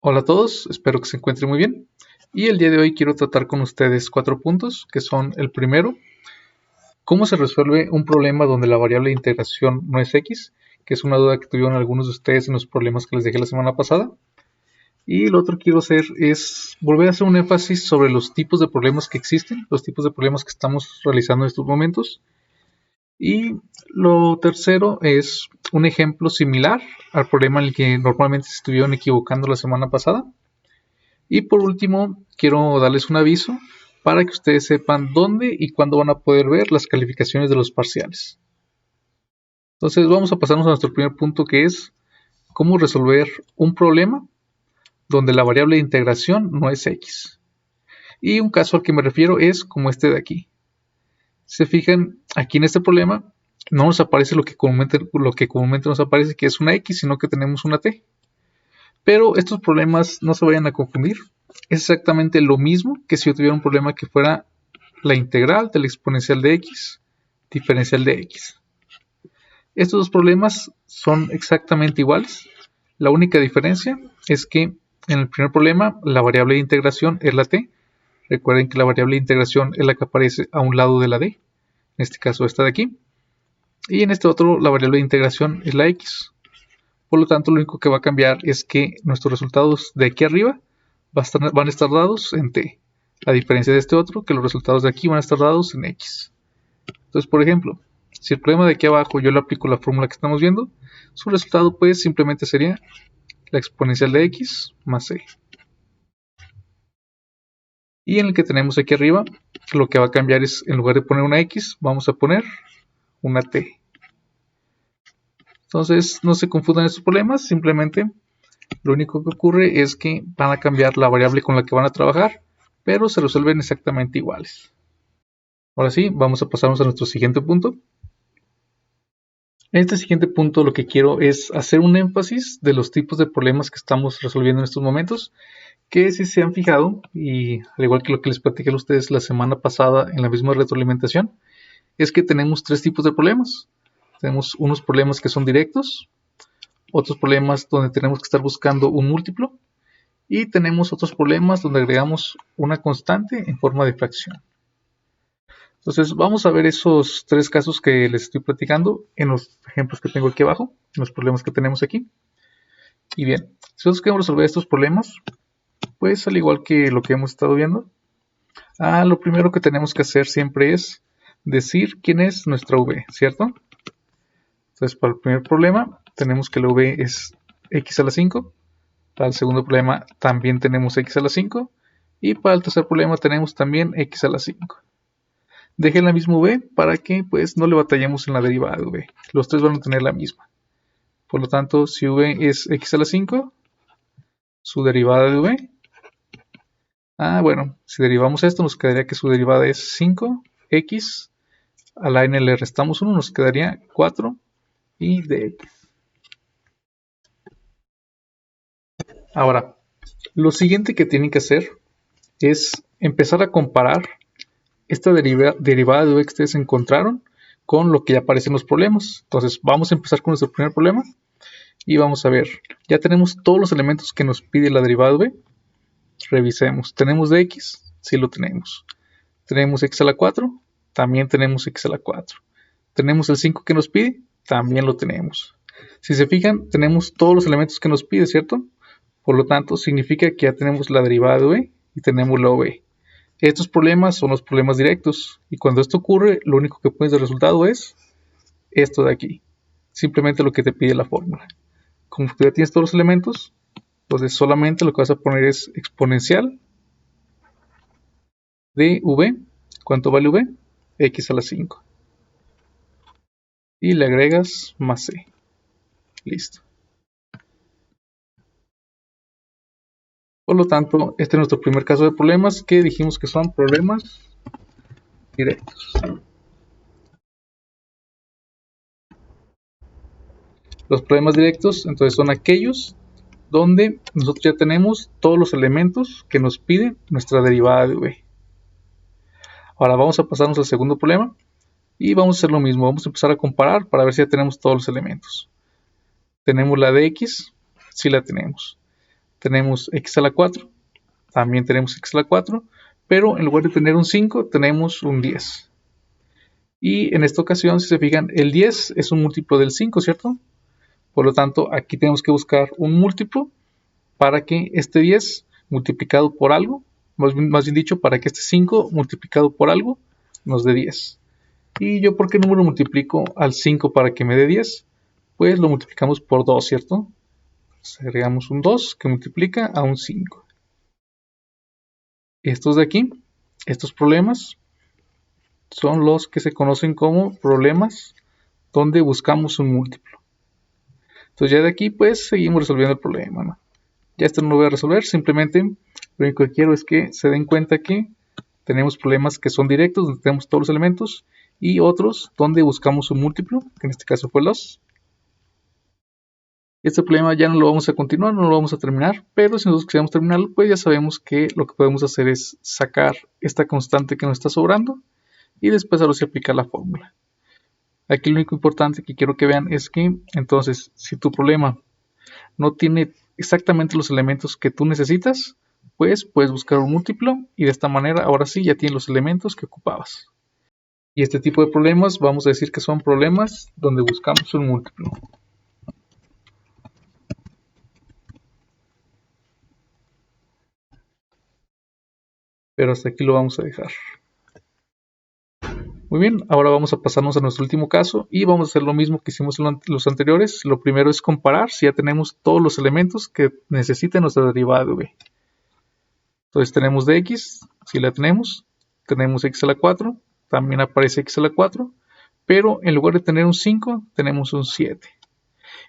Hola a todos, espero que se encuentren muy bien. Y el día de hoy quiero tratar con ustedes 4 puntos, que son el primero, cómo se resuelve un problema donde la variable de integración no es x, que es una duda que tuvieron algunos de ustedes en los problemas que les dejé la semana pasada. Y lo otro que quiero hacer es volver a hacer un énfasis sobre los tipos de problemas que existen, los tipos de problemas que estamos realizando en estos momentos. Y lo tercero es un ejemplo similar al problema en el que normalmente se estuvieron equivocando la semana pasada. Y por último, quiero darles un aviso para que ustedes sepan dónde y cuándo van a poder ver las calificaciones de los parciales. Entonces vamos a pasarnos a nuestro primer punto, que es cómo resolver un problema donde la variable de integración no es x. Y un caso al que me refiero es como este de aquí. Se fijan, aquí en este problema no nos aparece lo que comúnmente nos aparece, que es una x, sino que tenemos una t. Pero estos problemas no se vayan a confundir. Es exactamente lo mismo que si yo tuviera un problema que fuera la integral de la exponencial de x, diferencial de x. Estos dos problemas son exactamente iguales. La única diferencia es que en el primer problema la variable de integración es la t. Recuerden que la variable de integración es la que aparece a un lado de la d. En este caso esta de aquí. Y en este otro la variable de integración es la x. Por lo tanto, lo único que va a cambiar es que nuestros resultados de aquí arriba van a estar dados en t. A diferencia de este otro, que los resultados de aquí van a estar dados en x. Entonces, por ejemplo, si el problema de aquí abajo yo le aplico la fórmula que estamos viendo, su resultado pues simplemente sería la exponencial de x más c. Y en el que tenemos aquí arriba, lo que va a cambiar es, en lugar de poner una x, vamos a poner una t. Entonces, no se confundan estos problemas, simplemente lo único que ocurre es que van a cambiar la variable con la que van a trabajar, pero se resuelven exactamente iguales. Ahora sí, vamos a pasarnos a nuestro siguiente punto. En este siguiente punto lo que quiero es hacer un énfasis de los tipos de problemas que estamos resolviendo en estos momentos, que si se han fijado, y al igual que lo que les platiqué a ustedes la semana pasada en la misma retroalimentación, es que tenemos 3 tipos de problemas. Tenemos unos problemas que son directos, otros problemas donde tenemos que estar buscando un múltiplo, y tenemos otros problemas donde agregamos una constante en forma de fracción. Entonces vamos a ver esos 3 casos que les estoy platicando en los ejemplos que tengo aquí abajo, en los problemas que tenemos aquí. Y bien, si nosotros queremos resolver estos problemas, pues al igual que lo que hemos estado viendo, lo primero que tenemos que hacer siempre es decir quién es nuestra v, ¿cierto? Entonces para el primer problema tenemos que la v es x a la 5. Para el segundo problema también tenemos x a la 5. Y para el tercer problema tenemos también x a la 5. Dejen la misma v para que pues no le batallemos en la derivada de v. Los tres van a tener la misma. Por lo tanto, si v es x a la 5, su derivada de v. Bueno, si derivamos esto nos quedaría que su derivada es 5x. A la n le restamos 1, nos quedaría 4 y dx. Ahora, lo siguiente que tienen que hacer es empezar a comparar esta derivada de v que ustedes encontraron con lo que ya aparece en los problemas. Entonces vamos a empezar con nuestro primer problema y vamos a ver, ya tenemos todos los elementos que nos pide la derivada de v. Revisemos, ¿tenemos de x? Sí lo tenemos. ¿Tenemos x a la 4? También tenemos x a la 4. ¿Tenemos el 5 que nos pide? También lo tenemos. Si se fijan, tenemos todos los elementos que nos pide, ¿cierto? Por lo tanto, significa que ya tenemos la derivada de v y tenemos la v. Estos problemas son los problemas directos, y cuando esto ocurre, lo único que pones de resultado es esto de aquí, simplemente lo que te pide la fórmula. Como tú ya tienes todos los elementos, entonces solamente lo que vas a poner es exponencial de v. ¿Cuánto vale v? X a la 5. Y le agregas más c. Listo. Por lo tanto, este es nuestro primer caso de problemas, que dijimos que son problemas directos. Los problemas directos, entonces, son aquellos donde nosotros ya tenemos todos los elementos que nos pide nuestra derivada de v. Ahora vamos a pasarnos al segundo problema y vamos a hacer lo mismo. Vamos a empezar a comparar para ver si ya tenemos todos los elementos. ¿Tenemos la de x? Sí la tenemos. tenemos x a la 4, también tenemos x a la 4, pero en lugar de tener un 5 tenemos un 10. Y en esta ocasión, si se fijan, el 10 es un múltiplo del 5, ¿cierto? Por lo tanto, aquí tenemos que buscar un múltiplo para que este 10 multiplicado por algo, más bien dicho, para que este 5 multiplicado por algo nos dé 10. ¿Y yo por qué número multiplico al 5 para que me dé 10? Pues lo multiplicamos por 2, ¿cierto? Entonces agregamos un 2 que multiplica a un 5. Estos de aquí, estos problemas, son los que se conocen como problemas donde buscamos un múltiplo. Entonces ya de aquí pues seguimos resolviendo el problema, ¿no? Ya esto no lo voy a resolver, simplemente lo único que quiero es que se den cuenta que tenemos problemas que son directos, donde tenemos todos los elementos, y otros donde buscamos un múltiplo, que en este caso fue el 2. Este problema ya no lo vamos a continuar, no lo vamos a terminar, pero si nosotros queremos terminarlo, pues ya sabemos que lo que podemos hacer es sacar esta constante que nos está sobrando y después ahora sí aplicar la fórmula. Aquí lo único importante que quiero que vean es que entonces si tu problema no tiene exactamente los elementos que tú necesitas, pues puedes buscar un múltiplo y de esta manera ahora sí ya tienes los elementos que ocupabas. Y este tipo de problemas vamos a decir que son problemas donde buscamos un múltiplo. Pero hasta aquí lo vamos a dejar. Muy bien, ahora vamos a pasarnos a nuestro último caso y vamos a hacer lo mismo que hicimos en los anteriores. Lo primero es comparar si ya tenemos todos los elementos que necesita nuestra derivada de v. Entonces tenemos de x, si la tenemos x a la 4, también aparece x a la 4, pero en lugar de tener un 5, tenemos un 7.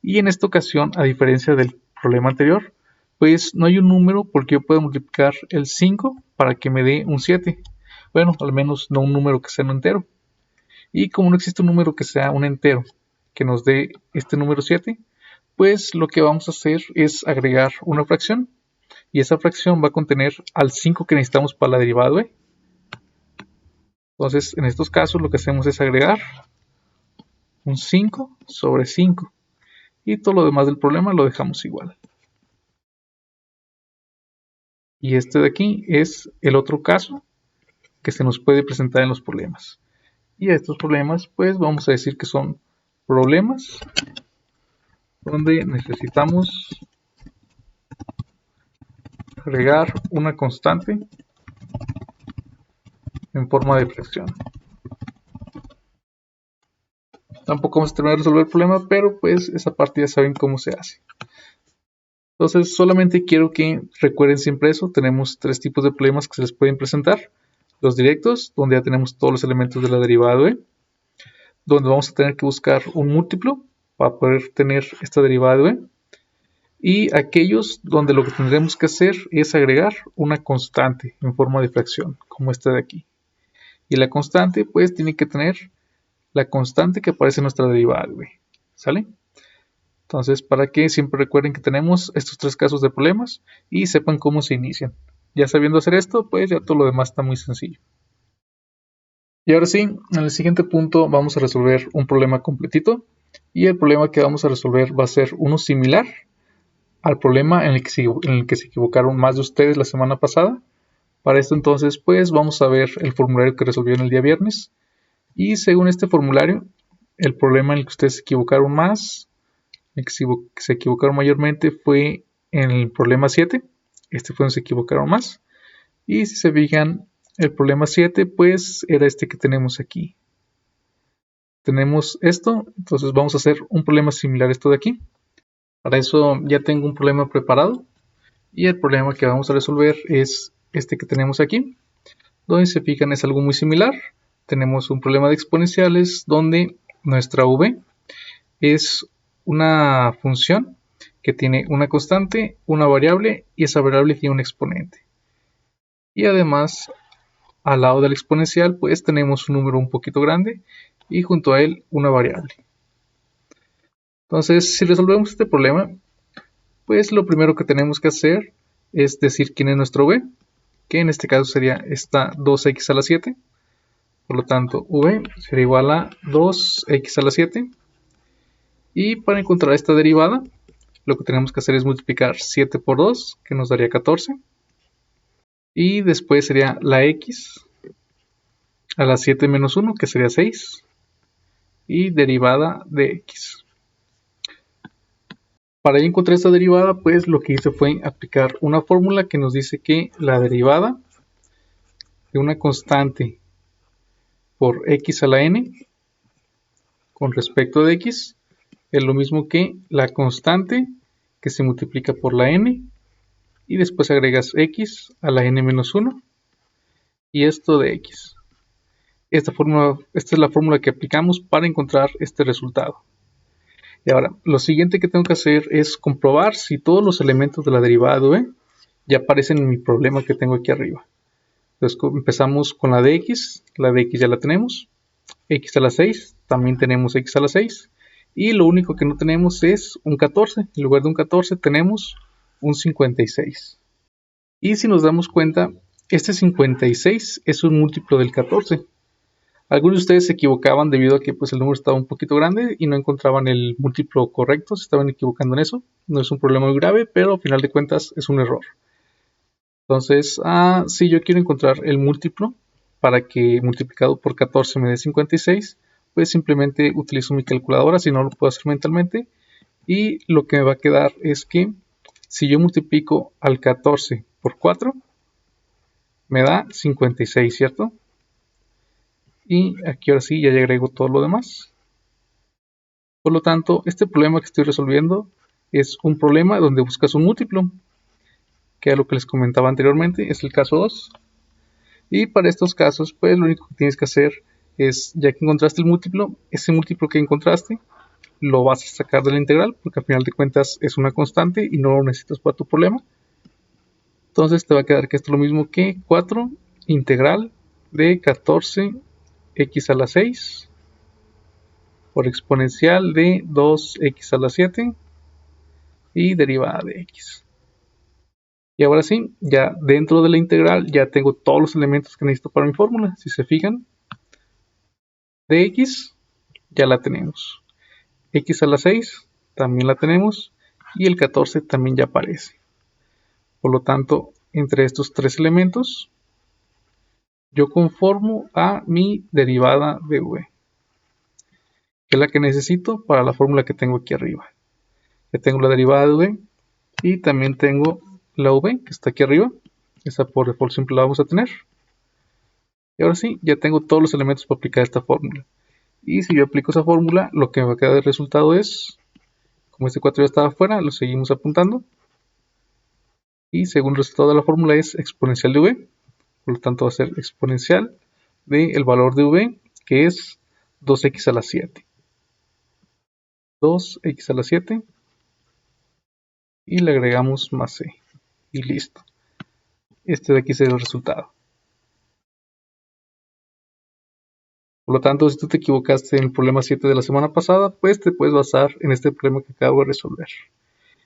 Y en esta ocasión, a diferencia del problema anterior, pues no hay un número porque yo puedo multiplicar el 5 para que me dé un 7. Bueno, al menos no un número que sea un entero. Y como no existe un número que sea un entero que nos dé este número 7, pues lo que vamos a hacer es agregar una fracción. Y esa fracción va a contener al 5 que necesitamos para la derivada de v. Entonces, en estos casos lo que hacemos es agregar un 5 sobre 5. Y todo lo demás del problema lo dejamos igual. Y este de aquí es el otro caso que se nos puede presentar en los problemas. Y a estos problemas pues vamos a decir que son problemas donde necesitamos agregar una constante en forma de fracción. Tampoco vamos a terminar de resolver el problema, pero pues esa parte ya saben cómo se hace. Entonces solamente quiero que recuerden siempre eso. Tenemos tres tipos de problemas que se les pueden presentar. Los directos, donde ya tenemos todos los elementos de la derivada de v, donde vamos a tener que buscar un múltiplo para poder tener esta derivada de v, y aquellos donde lo que tendremos que hacer es agregar una constante en forma de fracción, como esta de aquí. Y la constante pues tiene que tener la constante que aparece en nuestra derivada de v, ¿sale? Entonces, para que siempre recuerden que tenemos estos tres casos de problemas y sepan cómo se inician. Ya sabiendo hacer esto, pues ya todo lo demás está muy sencillo. Y ahora sí, en el siguiente punto vamos a resolver un problema completito. Y el problema que vamos a resolver va a ser uno similar al problema en el que se equivocaron más de ustedes la semana pasada. Para esto entonces, pues vamos a ver el formulario que resolvieron el día viernes. Y según este formulario, el problema en el que ustedes se equivocaron más, el que se equivocaron mayormente fue en el problema 7. Este fue donde se equivocaron más. Y si se fijan, el problema 7 pues era este que tenemos aquí. Tenemos esto, entonces vamos a hacer un problema similar a esto de aquí. Para eso ya tengo un problema preparado. Y el problema que vamos a resolver es este que tenemos aquí. Donde se fijan es algo muy similar. Tenemos un problema de exponenciales donde nuestra v es una función que tiene una constante, una variable y esa variable tiene un exponente. Y además al lado del exponencial pues tenemos un número un poquito grande y junto a él una variable. Entonces si resolvemos este problema, pues lo primero que tenemos que hacer es decir quién es nuestro v, que en este caso sería esta 2x a la 7. Por lo tanto v sería igual a 2x a la 7. Y para encontrar esta derivada, lo que tenemos que hacer es multiplicar 7 por 2, que nos daría 14. Y después sería la x a la 7 menos 1, que sería 6. Y derivada de x. Para encontrar esta derivada, pues lo que hice fue aplicar una fórmula que nos dice que la derivada de una constante por x a la n con respecto de x es lo mismo que la constante que se multiplica por la n y después agregas x a la n menos 1 y esto de x. Esta es la fórmula que aplicamos para encontrar este resultado. Y ahora, lo siguiente que tengo que hacer es comprobar si todos los elementos de la derivada de v ya aparecen en mi problema que tengo aquí arriba. Entonces empezamos con la de x ya la tenemos, x a la 6, también tenemos x a la 6, y lo único que no tenemos es un 14, en lugar de un 14 tenemos un 56. Y si nos damos cuenta, este 56 es un múltiplo del 14. Algunos de ustedes se equivocaban debido a que pues, el número estaba un poquito grande y no encontraban el múltiplo correcto, se estaban equivocando en eso. No es un problema muy grave, pero al final de cuentas es un error. Entonces, si yo quiero encontrar el múltiplo para que multiplicado por 14 me dé 56, pues simplemente utilizo mi calculadora, si no lo puedo hacer mentalmente. Y lo que me va a quedar es que si yo multiplico al 14 por 4, me da 56, ¿cierto? Y aquí ahora sí ya le agrego todo lo demás. Por lo tanto, este problema que estoy resolviendo es un problema donde buscas un múltiplo, que es lo que les comentaba anteriormente, es el caso 2. Y para estos casos, pues lo único que tienes que hacer es, ya que encontraste el múltiplo, ese múltiplo que encontraste, lo vas a sacar de la integral, porque al final de cuentas es una constante y no lo necesitas para tu problema. Entonces te va a quedar que esto es lo mismo que 4 integral de 14 x a la 6 por exponencial de 2x a la 7 y derivada de x. Y ahora sí, ya dentro de la integral ya tengo todos los elementos que necesito para mi fórmula. Si se fijan, de x ya la tenemos. X a la 6 también la tenemos y el 14 también ya aparece. Por lo tanto, entre estos tres elementos yo conformo a mi derivada de v, que es la que necesito para la fórmula que tengo aquí arriba. Ya tengo la derivada de v y también tengo la v que está aquí arriba. Esa por default siempre la vamos a tener. Y ahora sí, ya tengo todos los elementos para aplicar esta fórmula. Y si yo aplico esa fórmula, lo que me va a quedar de resultado es, como este 4 ya estaba afuera, lo seguimos apuntando. Y según el resultado de la fórmula es exponencial de v. Por lo tanto va a ser exponencial del valor de v, que es 2x a la 7. 2x a la 7. Y le agregamos más c. Y listo. Este de aquí sería el resultado. Por lo tanto, si tú te equivocaste en el problema 7 de la semana pasada, pues te puedes basar en este problema que acabo de resolver.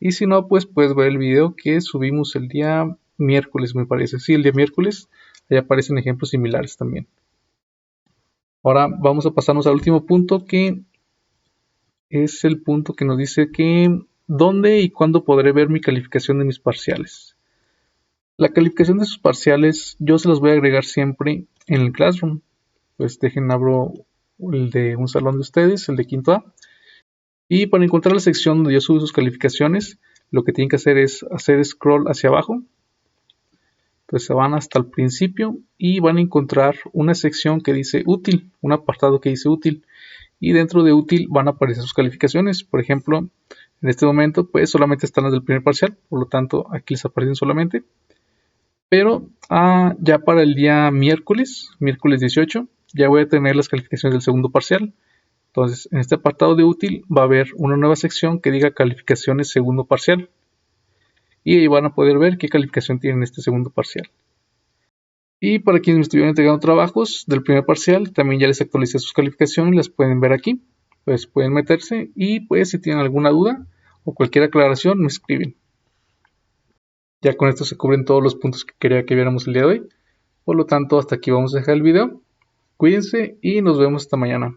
Y si no, pues puedes ver el video que subimos el día miércoles, me parece. Sí, el día miércoles. Ahí aparecen ejemplos similares también. Ahora vamos a pasarnos al último punto, que es el punto que nos dice que dónde y cuándo podré ver mi calificación de mis parciales. La calificación de sus parciales yo se los voy a agregar siempre en el Classroom. Pues abro el de un salón de ustedes, el de quinto A. Y para encontrar la sección donde yo subo sus calificaciones, lo que tienen que hacer es hacer scroll hacia abajo. Entonces se van hasta el principio y van a encontrar una sección que dice útil, un apartado que dice útil. Y dentro de útil van a aparecer sus calificaciones. Por ejemplo, en este momento pues solamente están las del primer parcial, por lo tanto aquí les aparecen solamente. Pero ya para el día miércoles 18, ya voy a tener las calificaciones del segundo parcial. Entonces, en este apartado de útil va a haber una nueva sección que diga calificaciones segundo parcial. Y ahí van a poder ver qué calificación tienen este segundo parcial. Y para quienes me estuvieron entregando trabajos del primer parcial, también ya les actualicé sus calificaciones, las pueden ver aquí. Pues pueden meterse y pues si tienen alguna duda o cualquier aclaración me escriben. Ya con esto se cubren todos los puntos que quería que viéramos el día de hoy. Por lo tanto, hasta aquí vamos a dejar el video. Cuídense y nos vemos esta mañana.